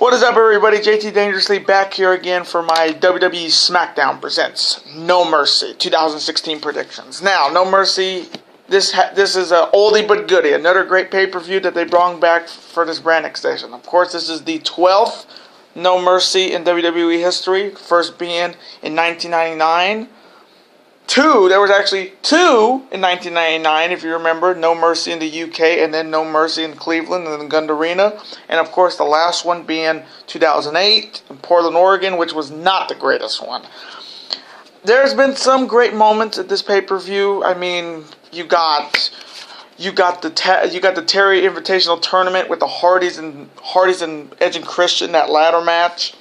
What is up, everybody? JT Dangerously back here again for my WWE Smackdown presents No Mercy 2016 predictions. Now, No Mercy, this is a oldie but goodie, another great pay-per-view that they brought back for this brand extension. Of course, this is the 12th No Mercy in WWE history, first being in 1999. There was actually two in 1999, if you remember. No Mercy in the UK, and then No Mercy in Cleveland and the Gund Arena. And of course, the last one being 2008 in Portland, Oregon, which was not the greatest one. There's been some great moments at this pay-per-view. I mean, you got the Terry Invitational Tournament with the Hardys and Edge and Christian, that ladder match.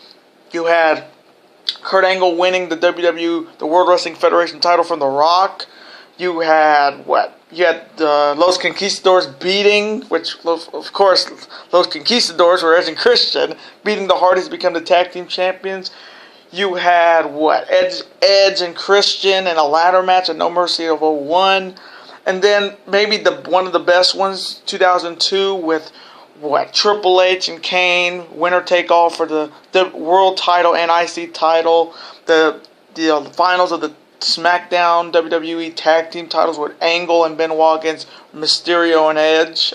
You had Kurt Angle winning the the World Wrestling Federation title from The Rock. You had Los Conquistadors beating, which of course Los Conquistadors were Edge and Christian, beating the Hardys to become the tag team champions. You had Edge and Christian in a ladder match at No Mercy of 01. And then maybe one of the best ones, 2002, with Triple H and Kane, winner take all for the world title and IC title, the finals of the Smackdown WWE tag team titles with Angle and Benoit against Mysterio and Edge.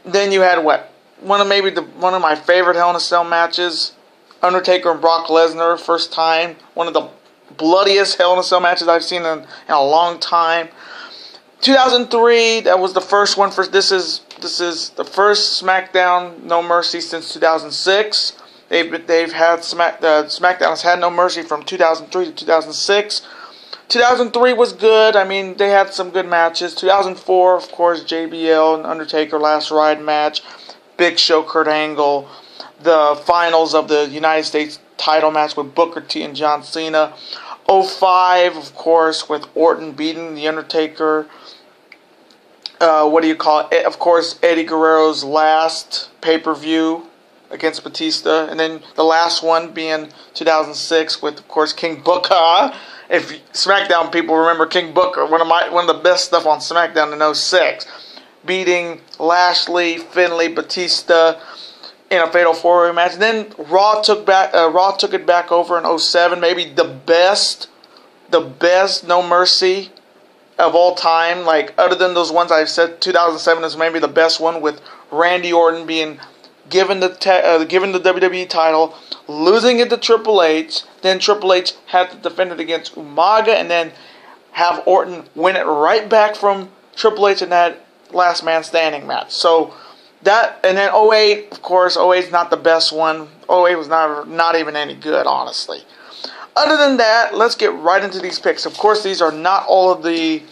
Then you had one of my favorite Hell in a Cell matches, Undertaker and Brock Lesnar, first time, one of the bloodiest Hell in a Cell matches I've seen in a long time. 2003, that was the first one. This is the first SmackDown No Mercy since 2006. They've had SmackDown has had No Mercy from 2003 to 2006. 2003 was good. I mean, they had some good matches. 2004, of course, JBL and Undertaker last ride match. Big Show, Kurt Angle. The finals of the United States title match with Booker T and John Cena. 05, of course, with Orton beating The Undertaker. Of course, Eddie Guerrero's last pay-per-view against Batista. And then the last one being 2006 with, of course, King Booker. If SmackDown people remember King Booker, one of the best stuff on SmackDown in 06. Beating Lashley, Finlay, Batista in a Fatal 4-Way match. And then Raw took it back over in 07. Maybe the best No Mercy of all time, other than those ones I've said. 2007 is maybe the best one, with Randy Orton being given the WWE title, losing it to Triple H. Then Triple H had to defend it against Umaga, and then have Orton win it right back from Triple H in that Last Man Standing match. So that, and then 08, of course, 08 is not the best one. 08 was not even any good, honestly. Other than that, let's get right into these picks. Of course, these are not all of the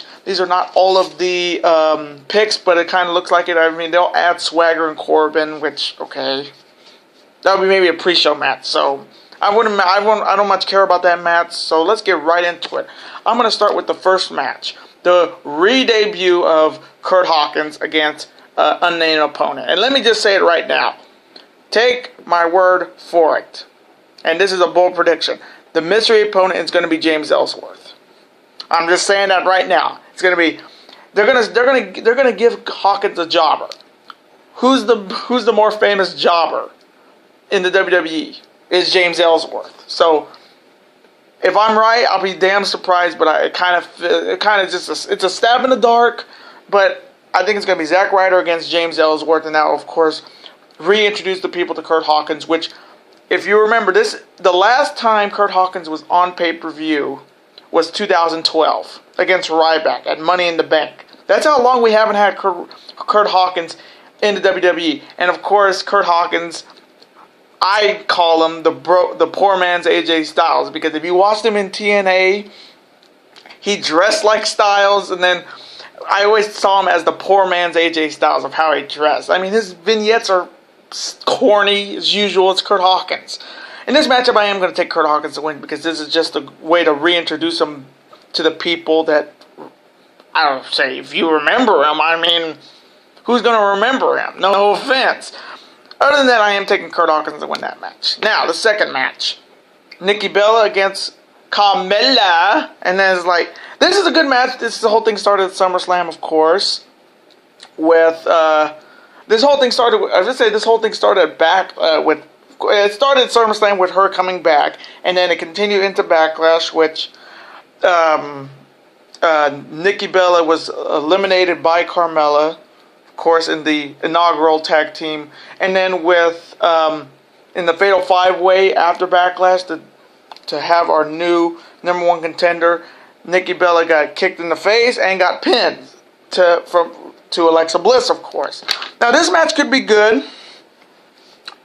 picks, but it kind of looks like it. I mean, they'll add Swagger and Corbin, which, okay, that would be maybe a pre-show match. So I don't much care about that match. So let's get right into it. I'm going to start with the first match, the re-debut of Kurt Hawkins against unnamed opponent. And let me just say it right now. Take my word for it. And this is a bold prediction. The mystery opponent is going to be James Ellsworth. I'm just saying that right now. It's going to be. They're going to give Hawkins a jobber. Who's the more famous jobber in the WWE? Is James Ellsworth. So if I'm right, I'll be damn surprised. But it's a stab in the dark. But I think it's going to be Zack Ryder against James Ellsworth, and that will, of course, reintroduce the people to Kurt Hawkins, which, if you remember, the last time Kurt Hawkins was on pay-per-view was 2012 against Ryback at Money in the Bank. That's how long we haven't had Kurt Hawkins in the WWE. And of course, Kurt Hawkins, I call him the poor man's AJ Styles, because if you watched him in TNA, he dressed like Styles, and then I always saw him as the poor man's AJ Styles of how he dressed. I mean, his vignettes are corny as usual. It's Kurt Hawkins. In this matchup, I am going to take Kurt Hawkins to win, because this is just a way to reintroduce him to the people that, I don't say, if you remember him, I mean, who's going to remember him? No offense. Other than that, I am taking Kurt Hawkins to win that match. Now, the second match. Nikki Bella against Carmella. And then it's this is a good match. The whole thing started at SummerSlam, of course, with This whole thing started back with it started at SummerSlam with her coming back, and then it continued into Backlash, which Nikki Bella was eliminated by Carmella, of course, in the inaugural tag team, and then with in the Fatal 5-Way after Backlash to have our new #1 contender, Nikki Bella got kicked in the face and got pinned to Alexa Bliss, of course. Now this match could be good.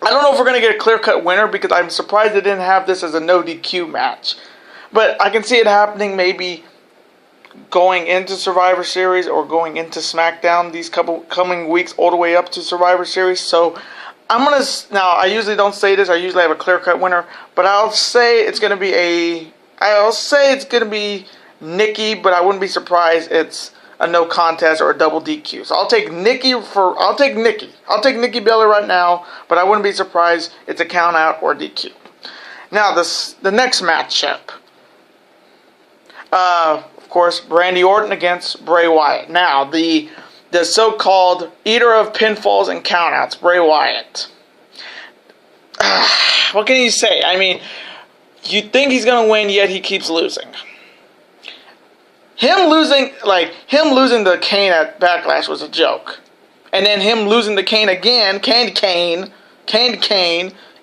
I don't know if we're going to get a clear-cut winner because I'm surprised they didn't have this as a no DQ match. But I can see it happening maybe going into Survivor Series or going into Smackdown these coming weeks all the way up to Survivor Series. So now I usually don't say this, I usually have a clear-cut winner, but I'll say it's going to be Nikki, but I wouldn't be surprised it's a no contest or a double DQ. So I'll take Nikki Bella right now, but I wouldn't be surprised it's a count out or DQ. Now the next matchup. Of course, Randy Orton against Bray Wyatt. Now, the so-called eater of pinfalls and countouts, Bray Wyatt. What can you say? I mean, you think he's going to win, yet he keeps losing. Him losing the cane at Backlash was a joke. And then him losing the cane again, Candy Cane,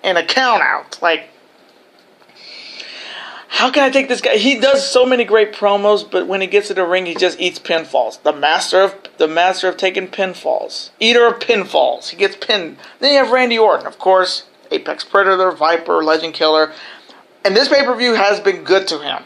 and a countout. Like, how can I take this guy? He does so many great promos, but when he gets to the ring, he just eats pinfalls. The master of taking pinfalls. Eater of pinfalls. He gets pinned. Then you have Randy Orton, of course. Apex Predator, Viper, Legend Killer. And this pay-per-view has been good to him.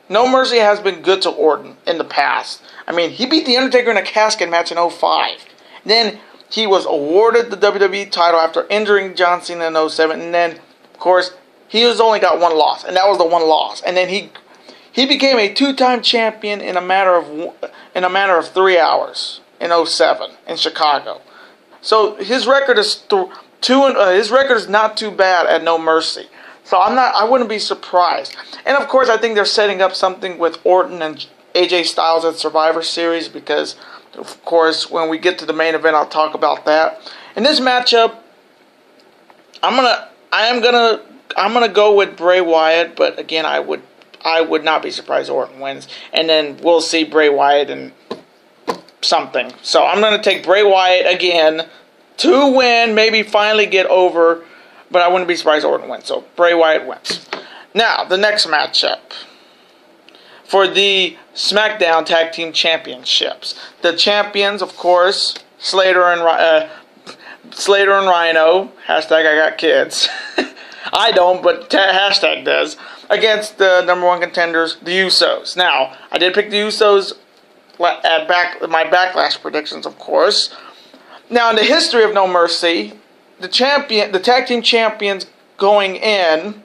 No Mercy has been good to Orton in the past. I mean, he beat The Undertaker in a casket match in 2005. Then he was awarded the WWE title after injuring John Cena in 2007. And then, of course, he has only got one loss, and that was the one loss. And then he became a two-time champion in a matter of 3 hours in 2007 in Chicago. So his record is not too bad at No Mercy. So I wouldn't be surprised. And of course, I think they're setting up something with Orton and AJ Styles at Survivor Series because, of course, when we get to the main event, I'll talk about that. In this matchup, I'm gonna go with Bray Wyatt, but again, I would not be surprised if Orton wins, and then we'll see Bray Wyatt in something. So I'm gonna take Bray Wyatt again to win, maybe finally get over, but I wouldn't be surprised if Orton wins. So Bray Wyatt wins. Now the next matchup for the SmackDown Tag Team Championships. The champions, of course, Slater and Rhino. Hashtag I got kids. I don't, but hashtag does. Against the #1 contenders, the Usos. Now, I did pick the Usos at my Backlash predictions, of course. Now, in the history of No Mercy, the tag team champions going in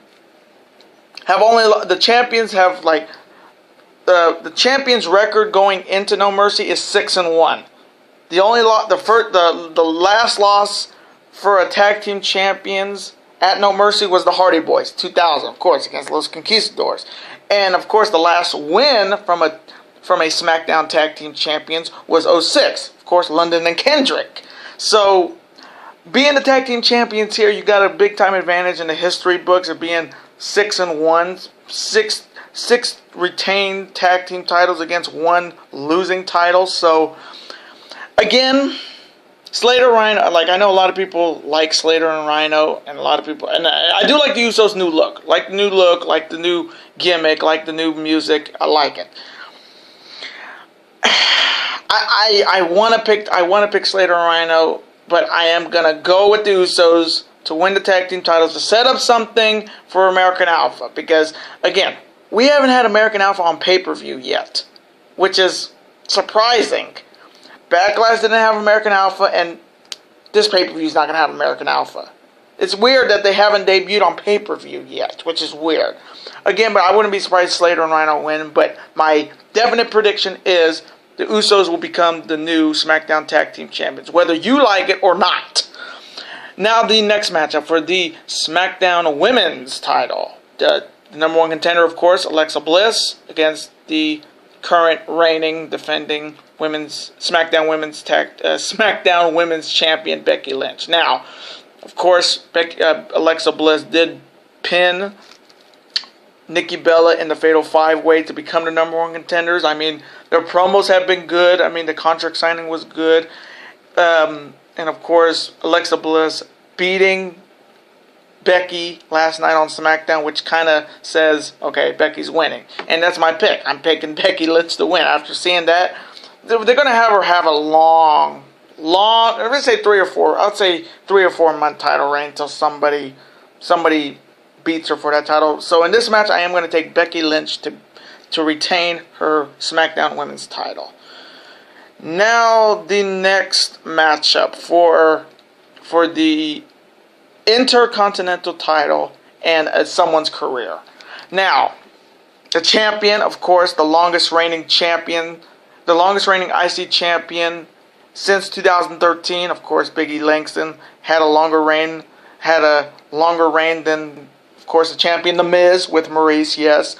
the champions record going into No Mercy is 6-1. The last loss for a tag team champions at No Mercy was the Hardy Boys, 2000, of course, against Los Conquistadors. And, of course, the last win from a SmackDown Tag Team Champions was 2006. Of course, London and Kendrick. So, being the Tag Team Champions here, you got a big-time advantage in the history books of being 6-1. Six retained tag team titles against one losing title. So, again, Slater, Rhino, I know a lot of people like Slater and Rhino, and a lot of people, and I do like the Usos' new look. Like the new look, like the new gimmick, like the new music. I like it. I want to pick Slater and Rhino, but I am gonna go with the Usos to win the tag team titles to set up something for American Alpha, because again, we haven't had American Alpha on pay-per-view yet, which is surprising. Backlash didn't have American Alpha, and this pay-per-view is not going to have American Alpha. It's weird that they haven't debuted on pay-per-view yet, which is weird. Again, but I wouldn't be surprised if Slater and Rhino win, but my definite prediction is the Usos will become the new SmackDown Tag Team Champions, whether you like it or not. Now the next matchup for the SmackDown Women's title. The #1 contender, of course, Alexa Bliss, against the current reigning, defending SmackDown Women's Champion Becky Lynch. Now, Of course, Alexa Bliss did pin Nikki Bella in the Fatal 5-Way to become the #1 contenders. I mean, their promos have been good. I mean, the contract signing was good. And of course, Alexa Bliss beating Becky last night on Smackdown, which kind of says, okay, Becky's winning. And that's my pick. I'm picking Becky Lynch to win. After seeing that, they're going to have her have a long, I'm going to say 3 or 4. I would say 3 or 4 month title reign until somebody beats her for that title. So in this match, I am going to take Becky Lynch to retain her SmackDown Women's title. Now the next matchup for the Intercontinental title and someone's career. Now, the champion, of course, the longest reigning IC champion since 2013, of course, Big E Langston had a longer reign than, of course, the champion, The Miz, with Maurice, yes,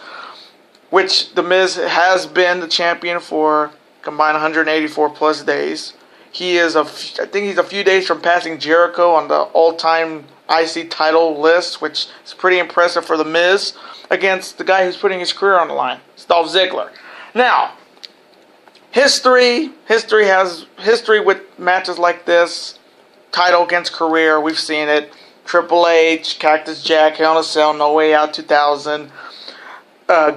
which The Miz has been the champion for combined 184 plus days. I think he's a few days from passing Jericho on the all-time IC title list, which is pretty impressive for The Miz against the guy who's putting his career on the line, Dolph Ziggler. Now, history with matches like this, title against career. We've seen it. Triple H, Cactus Jack, Hell in a Cell, No Way Out 2000.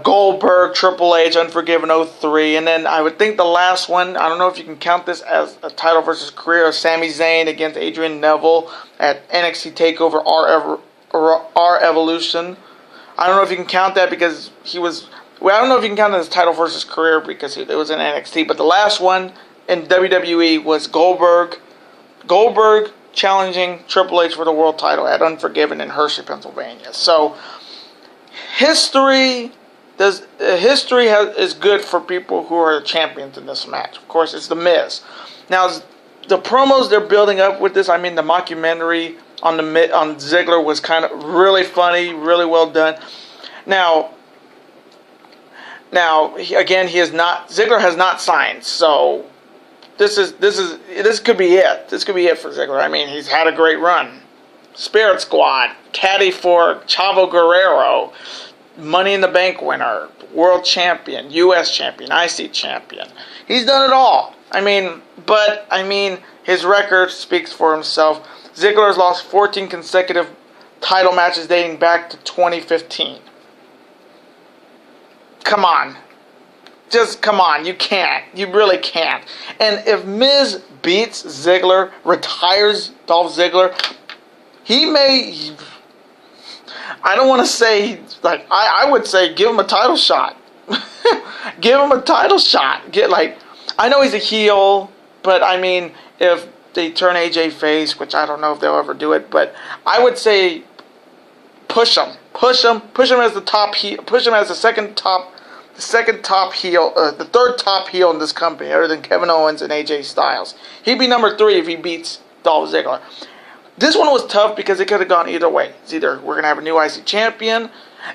Goldberg, Triple H, Unforgiven 03, and then I would think the last one, I don't know if you can count this as a title versus career, of Sami Zayn against Adrian Neville at NXT TakeOver R Evolution. I don't know if you can count that because I don't know if you can count it as title versus career because it was in NXT, but the last one in WWE was Goldberg challenging Triple H for the world title at Unforgiven in Hershey, Pennsylvania. So, history is good for people who are champions in this match. Of course, it's The Miz. Now, the promos they're building up with this, I mean, the mockumentary on Ziggler was kind of really funny, really well done. Now, Ziggler has not signed, so this could be it. This could be it for Ziggler. I mean, he's had a great run. Spirit Squad, caddy for Chavo Guerrero, Money in the Bank winner, world champion, U.S. champion, IC champion. He's done it all. His record speaks for himself. Ziggler has lost 14 consecutive title matches dating back to 2015. Come on. Just come on. You can't. You really can't. And if Miz beats Ziggler, retires Dolph Ziggler, he may... I don't want to say, I would say give him a title shot. Give him a title shot. I know he's a heel, but I mean, if they turn AJ face, which I don't know if they'll ever do it, but I would say push him as the top heel, push him as the third top heel in this company, other than Kevin Owens and AJ Styles. He'd be number 3 if he beats Dolph Ziggler. This one was tough because it could have gone either way. It's either we're going to have a new IC champion,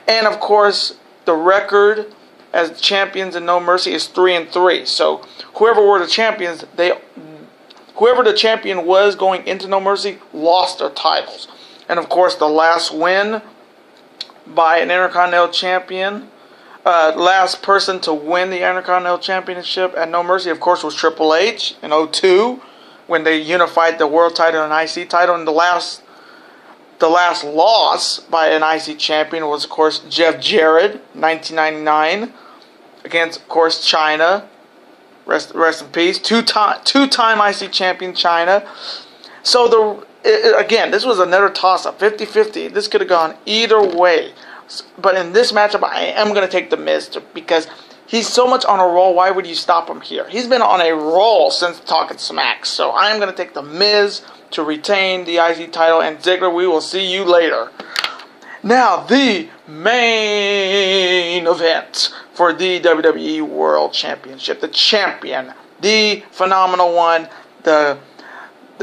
and of course, the record as champions in No Mercy is 3-3. So whoever were the champions, whoever the champion was going into No Mercy lost their titles. And of course, the last win by an Intercontinental champion, last person to win the Intercontinental Championship at No Mercy, of course, was Triple H in 2002. When they unified the world title and IC title, and the last loss by an IC champion was, of course, Jeff Jarrett, 1999, against, of course, China. Rest in peace. Two-time IC champion China. So again, this was another toss-up, 50-50. This could have gone either way. But in this matchup, I am going to take The Miz because he's so much on a roll. Why would you stop him here? He's been on a roll since Talking Smack. So I'm going to take The Miz to retain the IC title. And Ziggler, we will see you later. Now, the main event for the WWE World Championship. The champion. The phenomenal one. The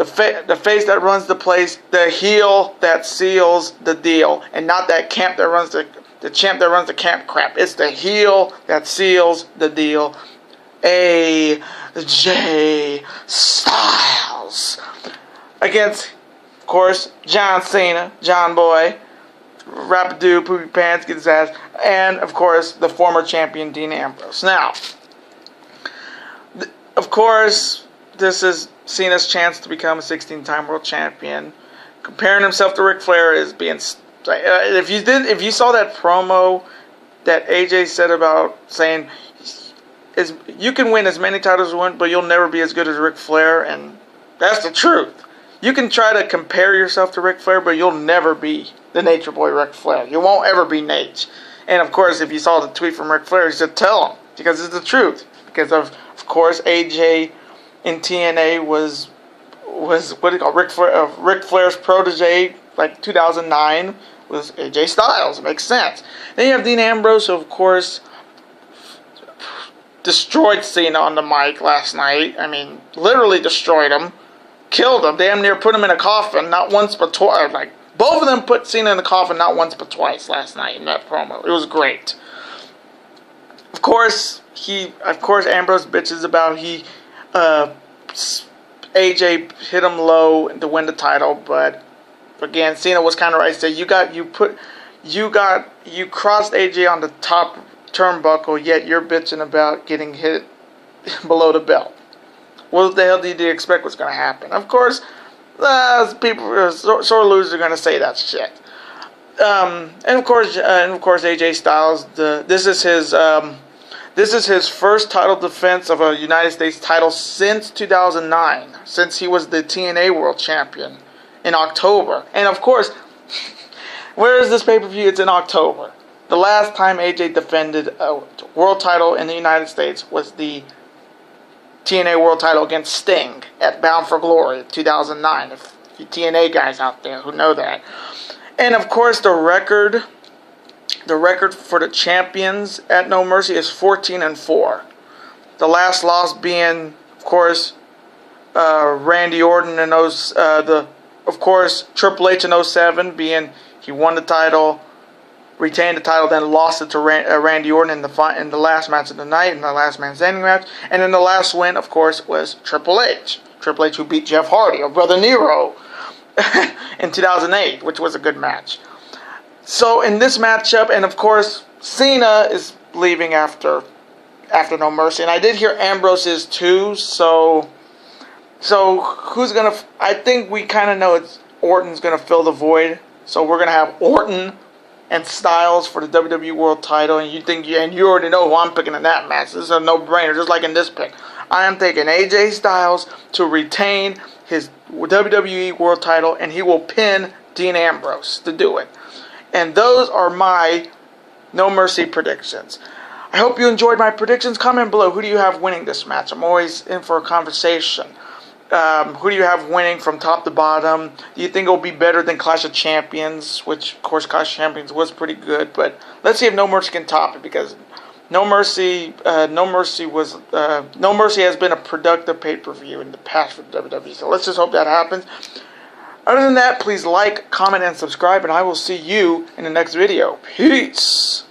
face that runs the place. The heel that seals the deal. And not that champ that runs the camp crap. It's the heel that seals the deal. AJ Styles against, of course, John Cena, John Boy, Rapidu, Poopy Pants, get his ass, and of course, the former champion Dean Ambrose. Now, of course, this is Cena's chance to become a 16-time world champion. Comparing himself to Ric Flair is being. If you saw that promo that AJ said about saying, you can win as many titles as you want, but you'll never be as good as Ric Flair, and that's the truth. You can try to compare yourself to Ric Flair, but you'll never be the Nature Boy Ric Flair. You won't ever be Nate. And of course, if you saw the tweet from Ric Flair, he said, tell him, because it's the truth. Because of course, AJ in TNA was what do you call Ric Flair's protege, like 2009, was AJ Styles. It makes sense. Then you have Dean Ambrose, who of course destroyed Cena on the mic last night. I mean, literally destroyed him, killed him, damn near put him in a coffin, not once but twice. Like both of them put Cena in the coffin, not once but twice last night in that promo. It was great. Of course, Ambrose bitches about AJ hit him low to win the title, but again, Cena was kind of right. He said, you crossed AJ on the top turnbuckle, yet you're bitching about getting hit below the belt. What the hell did you expect was going to happen? Of course, people, sore losers are going to say that shit. And of course, AJ Styles. This is his first title defense of a United States title since 2009, since he was the TNA World Champion in October. And of course, where is this pay-per-view? It's in October. The last time AJ defended a world title in the United States was the TNA World title against Sting at Bound for Glory 2009. If you TNA guys out there who know that. And of course, the record for the champions at No Mercy is 14-4. The last loss being, of course, Randy Orton and of course, Triple H in 07, being he won the title, retained the title, then lost it to Randy Orton in the last match of the night, in the last man standing match. And then the last win, of course, was Triple H. Triple H, who beat Jeff Hardy, or Brother Nero, in 2008, which was a good match. So in this matchup, and of course, Cena is leaving after No Mercy, and I did hear Ambrose is too. So who's gonna? I think we kind of know Orton's gonna fill the void. So we're gonna have Orton and Styles for the WWE World Title, and you already know who I'm picking in that match. This is a no-brainer, just like in this pick. I am taking AJ Styles to retain his WWE World Title, and he will pin Dean Ambrose to do it. And those are my No Mercy predictions. I hope you enjoyed my predictions. Comment below. Who do you have winning this match? I'm always in for a conversation. Who do you have winning from top to bottom? Do you think it will be better than Clash of Champions? Which, of course, Clash of Champions was pretty good. But let's see if No Mercy can top it, because No Mercy has been a productive pay-per-view in the past for WWE. So let's just hope that happens. Other than that, please like, comment, and subscribe, and I will see you in the next video. Peace!